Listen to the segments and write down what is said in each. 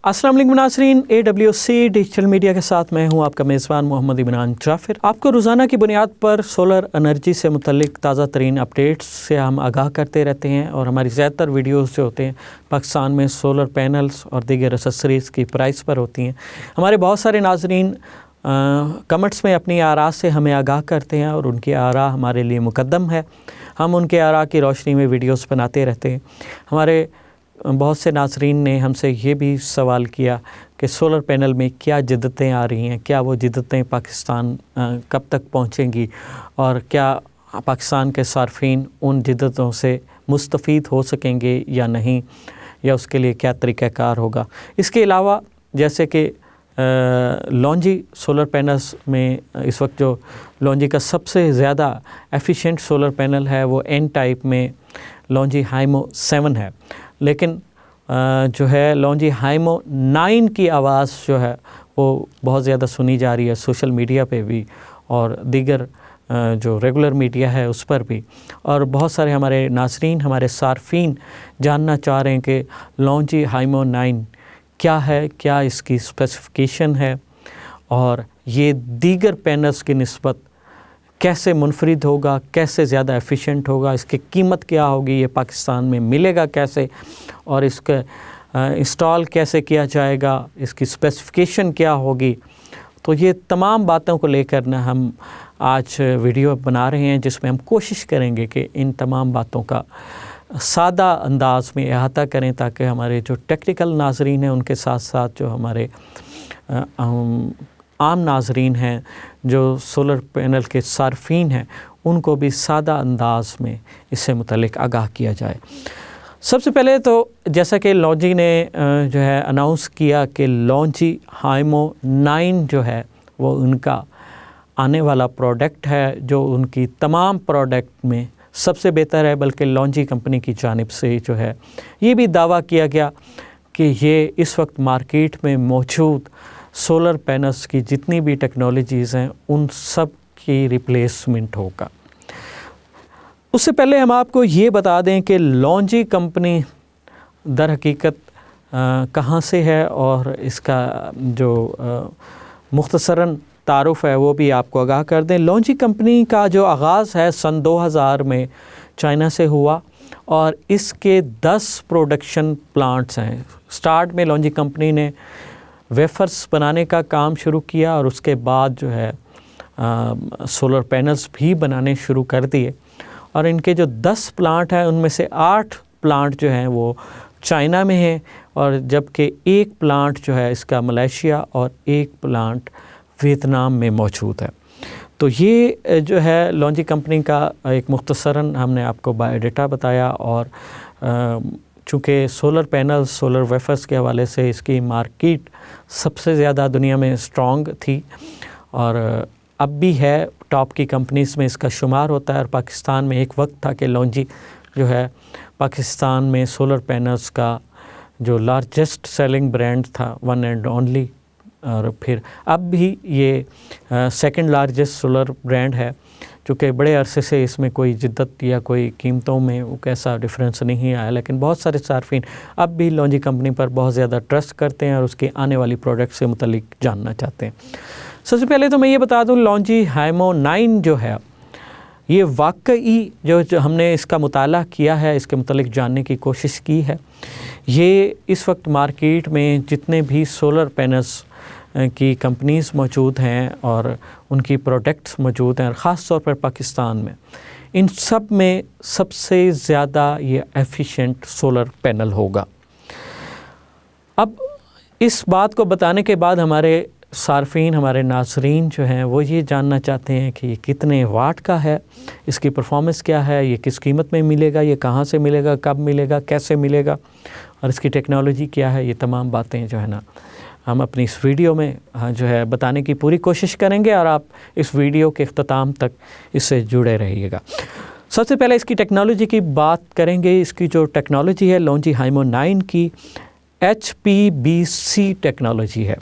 अस्सलाम वालेकुम नाज़रीन, AWC डिजिटल मीडिया के साथ मैं हूं आपका मेज़बान मोहम्मद इमरान जाफ़िर। आपको रोज़ाना की बुनियाद पर सोलर एनर्जी से मुतल्लिक ताज़ा तरीन अपडेट्स से हम आगाह करते रहते हैं और हमारी ज़्यादातर वीडियोस जो होते हैं पाकिस्तान में सोलर पैनल्स और दीगर एक्सेसरीज़ की प्राइस पर होती हैं। हमारे बहुत सारे नाज़रीन कमेंट्स में अपनी आरा से हमें आगाह करते हैं और उनकी आरा हमारे लिए मुकद्दम है। हम उनके आरा की रोशनी में वीडियोस बनाते रहते हैं। हमारे बहुत से नाज़रीन ने हमसे ये भी सवाल किया कि सोलर पैनल में क्या जिद्दतें आ रही हैं, क्या वो जिद्दतें पाकिस्तान कब तक पहुंचेंगी और क्या पाकिस्तान के सार्फिन उन जिद्दतों से मुस्तफ़ीद हो सकेंगे या नहीं, या उसके लिए क्या तरीक़ाकार होगा। इसके अलावा जैसे कि लॉन्जी सोलर पैनल्स में इस वक्त जो लॉन्जी का सबसे ज़्यादा एफिशिएंट सोलर पैनल है वो एन टाइप में लॉन्जी हाइमो 7 है, लेकिन जो है लॉन्जी हाइमो 9 की आवाज़ जो है वो बहुत ज़्यादा सुनी जा रही है सोशल मीडिया पे भी और दीगर जो रेगुलर मीडिया है उस पर भी। और बहुत सारे हमारे नाज़रीन, हमारे सार्फिन जानना चाह रहे हैं कि लॉन्जी हाइमो 9 क्या है, क्या इसकी स्पेसिफ़िकेशन है और ये दीगर पैनल्स की निस्बत कैसे मुनफरिद होगा, कैसे ज़्यादा एफिशिएंट होगा, इसकी कीमत क्या होगी, ये पाकिस्तान में मिलेगा कैसे और इसका इंस्टॉल कैसे किया जाएगा, इसकी स्पेसिफ़िकेशन क्या होगी। तो ये तमाम बातों को लेकर ना हम आज वीडियो बना रहे हैं जिसमें हम कोशिश करेंगे कि इन तमाम बातों का सादा अंदाज में अहाता करें ताकि हमारे जो टेक्निकल नाज़रीन हैं उनके साथ साथ जो हमारे आम नाज़रीन हैं, जो सोलर पैनल के सार्फिन हैं, उनको भी सादा अंदाज में इससे मुतल्लिक आगाह किया जाए। सबसे पहले तो जैसा कि लॉन्जी ने जो है अनाउंस किया कि लॉन्जी हाइमो 9 जो है वो उनका आने वाला प्रोडक्ट है, जो उनकी तमाम प्रोडक्ट में सबसे बेहतर है। बल्कि लॉन्जी कंपनी की जानिब से जो है ये भी दावा किया गया कि ये इस वक्त मार्केट में मौजूद सोलर पैनल्स की जितनी भी टेक्नोलॉजीज़ हैं उन सब की रिप्लेसमेंट होगा। उससे पहले हम आपको ये बता दें कि लॉन्जी कंपनी दर हकीकत कहाँ से है और इसका जो मुख्तसरन तारुफ़ है वो भी आपको आगाह कर दें। लॉन्जी कंपनी का जो आगाज़ है सन 2000 में चाइना से हुआ और इसके 10 प्रोडक्शन प्लांट्स हैं। स्टार्ट में लॉन्जी कंपनी ने वेफर्स बनाने का काम शुरू किया और उसके बाद जो है सोलर पैनल्स भी बनाने शुरू कर दिए और इनके जो 10 प्लांट हैं उनमें से 8 प्लांट जो हैं वो चाइना में हैं और जबकि एक प्लांट जो है इसका मलेशिया और एक प्लांट वियतनाम में मौजूद है। तो ये जो है लॉन्जी कंपनी का एक मुख्तसरन हमने आपको बायोडाटा बताया और चूँकि सोलर पैनल्स, सोलर वेफर्स के हवाले से इसकी मार्केट सबसे ज़्यादा दुनिया में स्ट्रॉन्ग थी और अब भी है, टॉप की कंपनीज़ में इसका शुमार होता है। और पाकिस्तान में एक वक्त था कि लॉन्जी जो है पाकिस्तान में सोलर पैनल्स का जो लार्जेस्ट सेलिंग ब्रांड था, वन एंड ओनली, और फिर अब भी ये सेकंड लार्जेस्ट सोलर ब्रांड है। चूँकि बड़े अरसे से इसमें कोई जिद्दत या कोई कीमतों में वो कैसा डिफरेंस नहीं आया, लेकिन बहुत सारे सार्फिन अब भी लॉन्जी कंपनी पर बहुत ज़्यादा ट्रस्ट करते हैं और उसकी आने वाली प्रोडक्ट से मुतल्लिक जानना चाहते हैं। सबसे पहले तो मैं ये बता दूँ, लॉन्जी हाइमो 9 जो है ये वाकई जो हमने इसका मुताला किया है, इसके मुतल्लिक जानने की कोशिश की है। ये इस वक्त मार्केट में जितने भी सोलर पैनल्स की कंपनीज़ मौजूद हैं और उनकी प्रोडक्ट्स मौजूद हैं और ख़ास तौर पर पाकिस्तान में, इन सब में सबसे ज़्यादा ये एफिशिएंट सोलर पैनल होगा। अब इस बात को बताने के बाद हमारे सार्फिन, हमारे नाज़रीन जो हैं वो ये जानना चाहते हैं कि ये कितने वाट का है, इसकी परफॉर्मेंस क्या है, ये किस कीमत में मिलेगा, ये कहाँ से मिलेगा, कब मिलेगा, कैसे मिलेगा और इसकी टेक्नोलॉजी क्या है। ये तमाम बातें जो है ना हम अपनी इस वीडियो में जो है बताने की पूरी कोशिश करेंगे और आप इस वीडियो के इख्तिताम तक इससे जुड़े रहिएगा। सबसे पहले इसकी टेक्नोलॉजी की बात करेंगे। इसकी जो टेक्नोलॉजी है लॉन्जी हाइमो 9 की HPBC टेक्नोलॉजी है,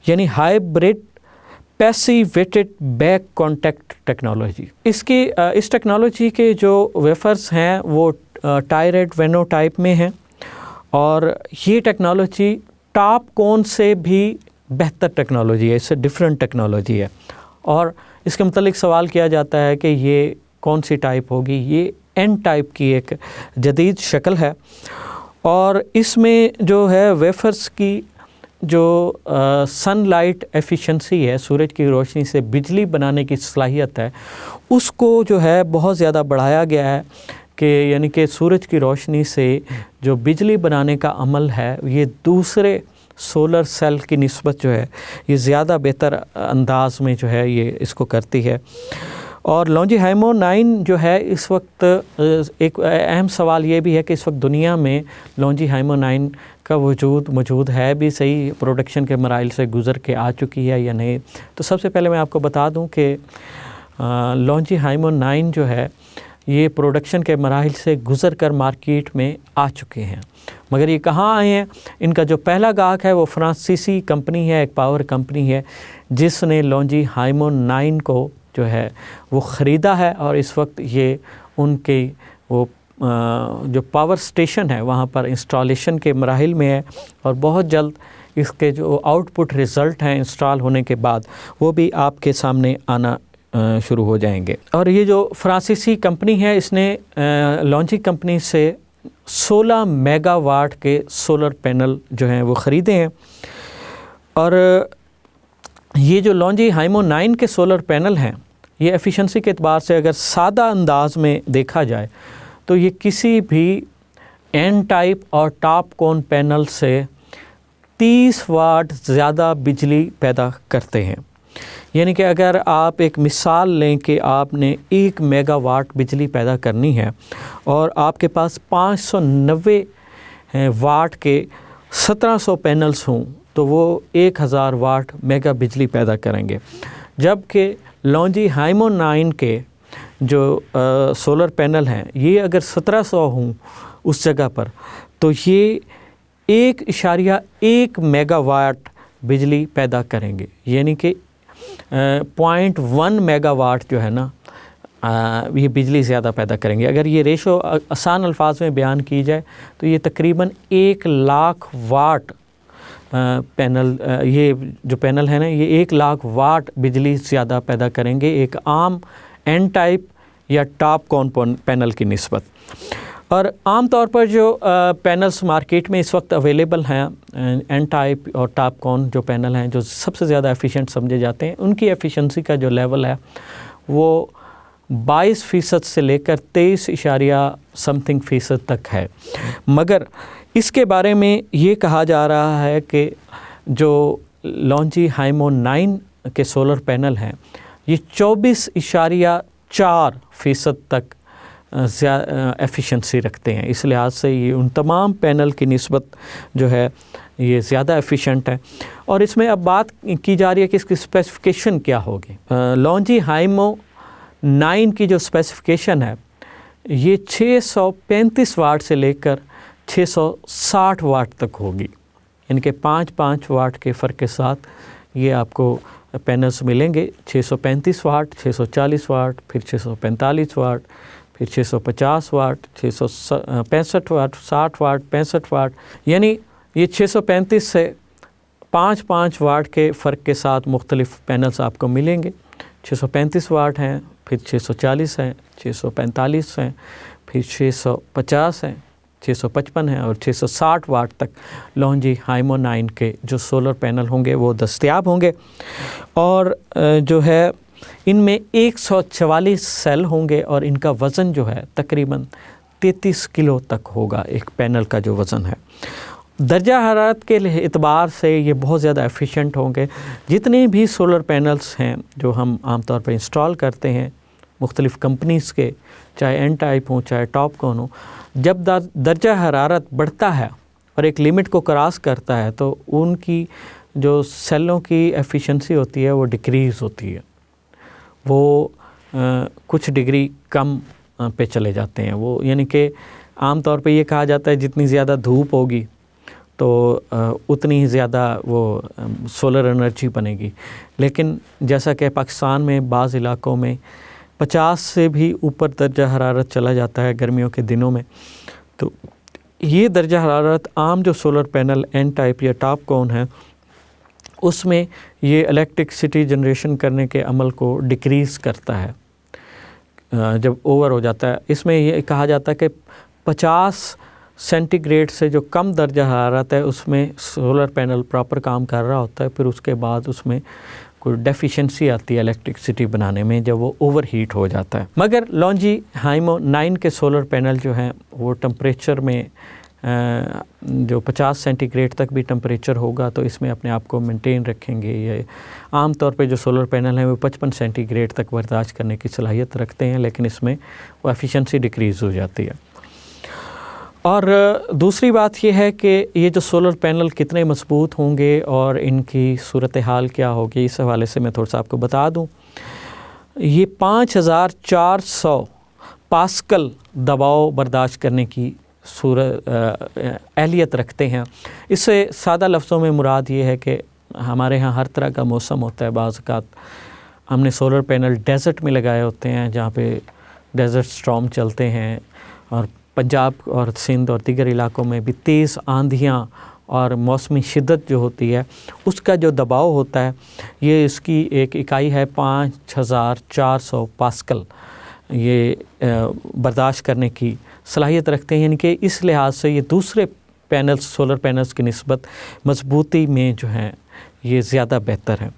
यानी hybrid passivated back contact technology. इसकी इस टेक्नोलॉजी के जो वेफर्स हैं वो टायरेड वेनो टाइप में हैं और ये टेक्नोलॉजी टॉप कौन से भी बेहतर टेक्नोलॉजी है, इससे डिफरेंट टेक्नोलॉजी है। और इसके मुतालिक सवाल किया जाता है कि ये कौन सी टाइप होगी। ये एन टाइप की एक जदीद शक्ल है और इसमें जो है वेफर्स की जो सनलाइट एफिशिएंसी है, सूरज की रोशनी से बिजली बनाने की सलाहियत है, उसको जो है बहुत ज़्यादा बढ़ाया गया है कि यानी कि सूरज की रोशनी से जो बिजली बनाने का अमल है ये दूसरे सोलर सेल की निस्बत जो है ये ज़्यादा बेहतर अंदाज में जो है ये इसको करती है। और लॉन्जीहाइमो 9 जो है इस वक्त एक अहम सवाल ये भी है कि इस वक्त दुनिया में लॉन्जीहाइमो 9 का मौजूद है भी सही, प्रोडक्शन के मराइल से गुज़र के आ चुकी है या नहीं। तो सबसे पहले मैं आपको बता दूं कि लॉन्जीहाइमो 9 जो है ये प्रोडक्शन के मराहिल से गुज़र कर मार्केट में आ चुके हैं। मगर ये कहाँ आए हैं? इनका जो पहला गाहक है वो फ्रांसीसी कंपनी है, एक पावर कंपनी है जिसने लॉन्जीहाइमो 9 को जो है वो ख़रीदा है और इस वक्त ये उनके वो जो पावर स्टेशन है वहाँ पर इंस्टॉलेशन के मराहिल में है और बहुत जल्द इसके जो आउटपुट रिज़ल्ट हैं इंस्टॉल होने के बाद वो भी आपके सामने आना शुरू हो जाएंगे। और ये जो फ्रांसीसी कंपनी है इसने लॉन्जी कंपनी से 16 मेगावाट के सोलर पैनल जो हैं वो ख़रीदे हैं। और ये जो लॉन्जीहाइमो 9 के सोलर पैनल हैं ये एफिशिएंसी के एतबार से अगर सादा अंदाज में देखा जाए तो ये किसी भी एन टाइप और टॉप कोन पैनल से 30 वाट ज़्यादा बिजली पैदा करते हैं। यानी कि अगर आप एक मिसाल लें कि आपने 1 मेगावाट बिजली पैदा करनी है और आपके पास 590 वाट के 1700 पैनल्स हों तो वो 1000 वाट मेगा बिजली पैदा करेंगे। जबकि लॉन्जीहाइमो 9 के जो सोलर पैनल हैं ये अगर 1700 हों उस जगह पर तो ये 1.1 मेगावाट बिजली पैदा करेंगे। यानी कि 0.1 मेगावाट जो है ना ये बिजली ज़्यादा पैदा करेंगे। अगर ये रेशो आसान अल्फाज में बयान की जाए तो ये तकरीबन 1 लाख वाट पैनल ये जो पैनल है ना ये 1 लाख वाट बिजली ज़्यादा पैदा करेंगे एक आम एन टाइप या टॉप कॉन पैनल की निस्बत। और आम तौर पर जो पैनल्स मार्केट में इस वक्त अवेलेबल हैं एन टाइप और टॉप कॉन जो पैनल हैं जो सबसे ज़्यादा एफिशिएंट समझे जाते हैं उनकी एफिशिएंसी का जो लेवल है वो 22% से लेकर 23.something% तक है। मगर इसके बारे में ये कहा जा रहा है कि जो लॉन्जीहाइमो 9 के सोलर पैनल हैं ये 24.4% तक एफिशिएंसी रखते हैं। इस लिहाज से ये उन तमाम पैनल की निस्बत जो है ये ज़्यादा एफिशिएंट है। और इसमें अब बात की जा रही है कि इसकी स्पेसिफिकेशन क्या होगी। लॉन्जीहाइमो 9 की जो स्पेसिफिकेशन है ये 635 वाट से लेकर 660 वाट तक होगी। इनके 5-5 वाट के फ़र्क के साथ ये आपको पैनल्स मिलेंगे। 635 वाट, 640 वाट, फिर 645 वाट, फिर 650 वाट, 665 वाट, 60 वाट, 65 वाट। यानी ये 635 से 5-5 वाट के फ़र्क के साथ मुख्तलिफ़ पैनल्स आपको मिलेंगे। 635 वाट हैं, फिर 640 हैं, 645 हैं, फिर 650 हैं, 655 हैं और 660 वाट तक लॉन्जीहाइमो 9 के जो सोलर पैनल होंगे वो दस्तयाब होंगे। और जो है इनमें 144 सेल होंगे और इनका वज़न जो है तकरीबन 33 किलो तक होगा। एक पैनल का जो वज़न है दर्जा हरारत के एतबार से ये बहुत ज़्यादा एफिशिएंट होंगे। जितने भी सोलर पैनल्स हैं जो हम आमतौर पर इंस्टॉल करते हैं मुख्तलिफ़ कंपनीज़ के, चाहे एन टाइप हो चाहे टॉप कॉन हो, जब दर्जा हरारत बढ़ता है और एक लिमिट को क्रॉस करता है तो उनकी जो सेलों की एफिशिएंसी होती है वो डिक्रीज़ होती है, वो कुछ डिग्री कम पे चले जाते हैं वो। यानी कि आम तौर पे ये कहा जाता है जितनी ज़्यादा धूप होगी तो उतनी ही ज़्यादा वो सोलर एनर्जी बनेगी। लेकिन जैसा कि पाकिस्तान में बाज़ इलाक़ों में 50 से भी ऊपर दर्जा हरारत चला जाता है गर्मियों के दिनों में, तो یہ درجہ حرارت عام جو سولر پینل این ٹائپ یا ٹاپ کون ہے اس میں یہ الیکٹرکسٹی جنریشن کرنے کے عمل کو ڈکریز کرتا ہے جب اوور ہو جاتا ہے. اس میں یہ کہا جاتا ہے کہ 50 سینٹی گریڈ سے جو کم درجہ حرارت ہے اس میں سولر پینل پراپر کام کر رہا ہوتا ہے، پھر اس کے بعد اس میں کوئی ڈیفیشنسی آتی ہے الیکٹرکسٹی بنانے میں جب وہ اوور ہیٹ ہو جاتا ہے. مگر لانجی ہائمو 9 کے سولر پینل جو ہیں وہ ٹمپریچر میں جو 50 سینٹی گریڈ تک بھی ٹمپریچر ہوگا تو اس میں اپنے آپ کو مینٹین رکھیں گے. یہ عام طور پہ جو سولر پینل ہیں وہ 55 سینٹی گریڈ تک برداشت کرنے کی صلاحیت رکھتے ہیں، لیکن اس میں وہ ایفیشنسی ڈکریز ہو جاتی ہے. اور دوسری بات یہ ہے کہ یہ جو سولر پینل کتنے مضبوط ہوں گے اور ان کی صورتحال کیا ہوگی، اس حوالے سے میں تھوڑا سا آپ کو بتا دوں. یہ 5400 پاسکل دباؤ برداشت کرنے کی اہلیت رکھتے ہیں. اس سے سادہ لفظوں میں مراد یہ ہے کہ ہمارے ہاں ہر طرح کا موسم ہوتا ہے. بعض اوقات ہم نے سولر پینل ڈیزرٹ میں لگائے ہوتے ہیں جہاں پہ ڈیزرٹ سٹارم چلتے ہیں، اور پنجاب اور سندھ اور دیگر علاقوں میں بھی تیز آندھیاں اور موسمی شدت جو ہوتی ہے اس کا جو دباؤ ہوتا ہے یہ اس کی ایک اکائی ہے 5400 پاسکل. یہ برداشت کرنے کی صلاحیت رکھتے ہیں، یعنی کہ اس لحاظ سے یہ دوسرے پینلز سولر پینلز کی نسبت مضبوطی میں جو ہیں یہ زیادہ بہتر ہیں.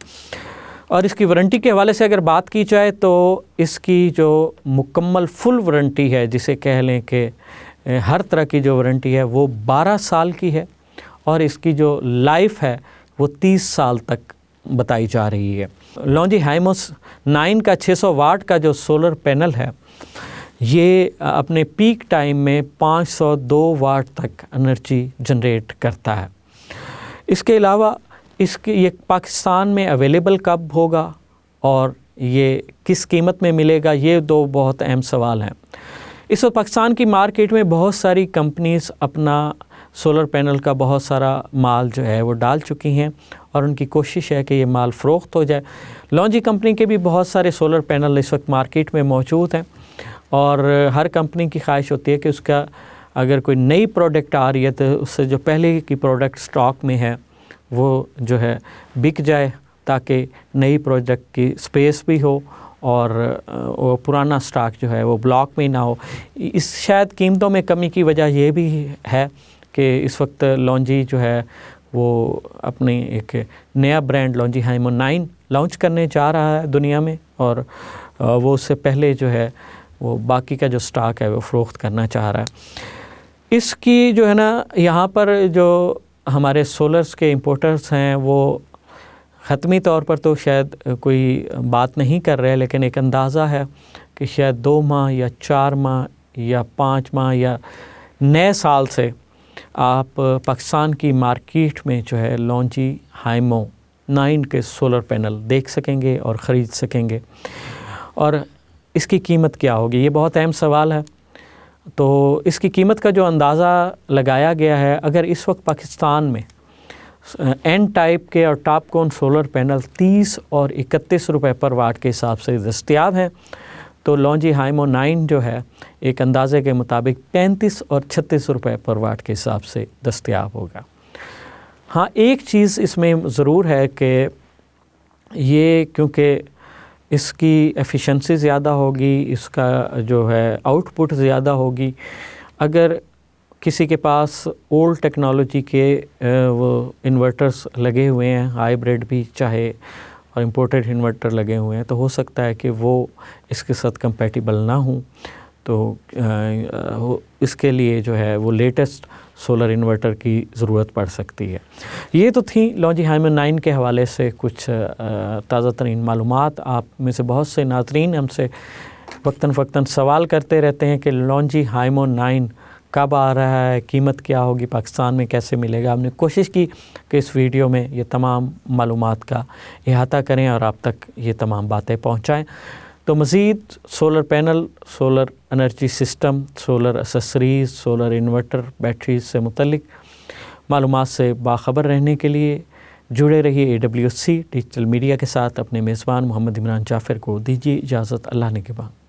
اور اس کی وارنٹی کے حوالے سے اگر بات کی جائے تو اس کی جو مکمل فل وارنٹی ہے، جسے کہہ لیں کہ ہر طرح کی جو وارنٹی ہے وہ 12 سال کی ہے، اور اس کی جو لائف ہے وہ 30 سال تک بتائی جا رہی ہے. لانجی ہائمو 9 کا 600 واٹ کا جو سولر پینل ہے یہ اپنے پیک ٹائم میں 502 واٹ تک انرجی جنریٹ کرتا ہے. اس کے علاوہ یہ پاکستان میں اویلیبل کب ہوگا اور یہ کس قیمت میں ملے گا، یہ دو بہت اہم سوال ہیں. اس وقت پاکستان کی مارکیٹ میں بہت ساری کمپنیز اپنا سولر پینل کا بہت سارا مال جو ہے وہ ڈال چکی ہیں اور ان کی کوشش ہے کہ یہ مال فروخت ہو جائے. لانجی کمپنی کے بھی بہت سارے سولر پینل اس وقت مارکیٹ میں موجود ہیں، اور ہر کمپنی کی خواہش ہوتی ہے کہ اس کا اگر کوئی نئی پروڈکٹ آ رہی ہے تو اس سے جو پہلے کی پروڈکٹ سٹاک میں ہے وہ جو ہے بک جائے، تاکہ نئی پروڈکٹ کی سپیس بھی ہو اور وہ پرانا سٹاک جو ہے وہ بلاک میں نہ ہو. اس شاید قیمتوں میں کمی کی وجہ یہ بھی ہے کہ اس وقت لانجی جو ہے وہ اپنی ایک نیا برانڈ لانجی ہائمو 9 لانچ کرنے جا رہا ہے دنیا میں، اور وہ اس سے پہلے جو ہے وہ باقی کا جو سٹاک ہے وہ فروخت کرنا چاہ رہا ہے. اس کی جو ہے نا یہاں پر جو ہمارے سولرز کے امپورٹرز ہیں وہ حتمی طور پر تو شاید کوئی بات نہیں کر رہے، لیکن ایک اندازہ ہے کہ شاید 2 ماہ یا 4 ماہ یا 5 ماہ یا نئے سال سے آپ پاکستان کی مارکیٹ میں جو ہے لانجی ہائمو 9 کے سولر پینل دیکھ سکیں گے اور خرید سکیں گے. اور اس کی قیمت کیا ہوگی، یہ بہت اہم سوال ہے. تو اس کی قیمت کا جو اندازہ لگایا گیا ہے، اگر اس وقت پاکستان میں این ٹائپ کے اور ٹاپ کون سولر پینل 30 اور 31 روپے پر واٹ کے حساب سے دستیاب ہیں تو لانجی ہائمو 9 جو ہے ایک اندازے کے مطابق 35 اور 36 روپے پر واٹ کے حساب سے دستیاب ہوگا. ہاں ایک چیز اس میں ضرور ہے کہ یہ کیونکہ اس کی ایفیشنسی زیادہ ہوگی، اس کا جو ہے آؤٹ پٹ زیادہ ہوگی. اگر کسی کے پاس اولڈ ٹیکنالوجی کے وہ انورٹرز لگے ہوئے ہیں، ہائیبریڈ بھی چاہے اور امپورٹڈ انورٹر لگے ہوئے ہیں، تو ہو سکتا ہے کہ وہ اس کے ساتھ کمپیٹیبل نہ ہوں، تو اس کے لیے جو ہے وہ لیٹسٹ سولر انورٹر کی ضرورت پڑ سکتی ہے. یہ تو تھیں لانجی ہائمو 9 کے حوالے سے کچھ تازہ ترین معلومات. آپ میں سے بہت سے ناظرین ہم سے وقتاً فوقتاً سوال کرتے رہتے ہیں کہ لانجی ہائمو 9 کب آ رہا ہے، قیمت کیا ہوگی، پاکستان میں کیسے ملے گا. ہم نے کوشش کی کہ اس ویڈیو میں یہ تمام معلومات کا احاطہ کریں اور آپ تک یہ تمام باتیں پہنچائیں. تو مزید solar panel, solar energy system, solar accessories, solar inverter, batteries سے متعلق معلومات سے باخبر رہنے کے لیے جڑے رہیے AWC ڈیجیٹل میڈیا کے ساتھ. اپنے میزبان محمد عمران جعفر کو دیجیے اجازت. اللہ نگہبان.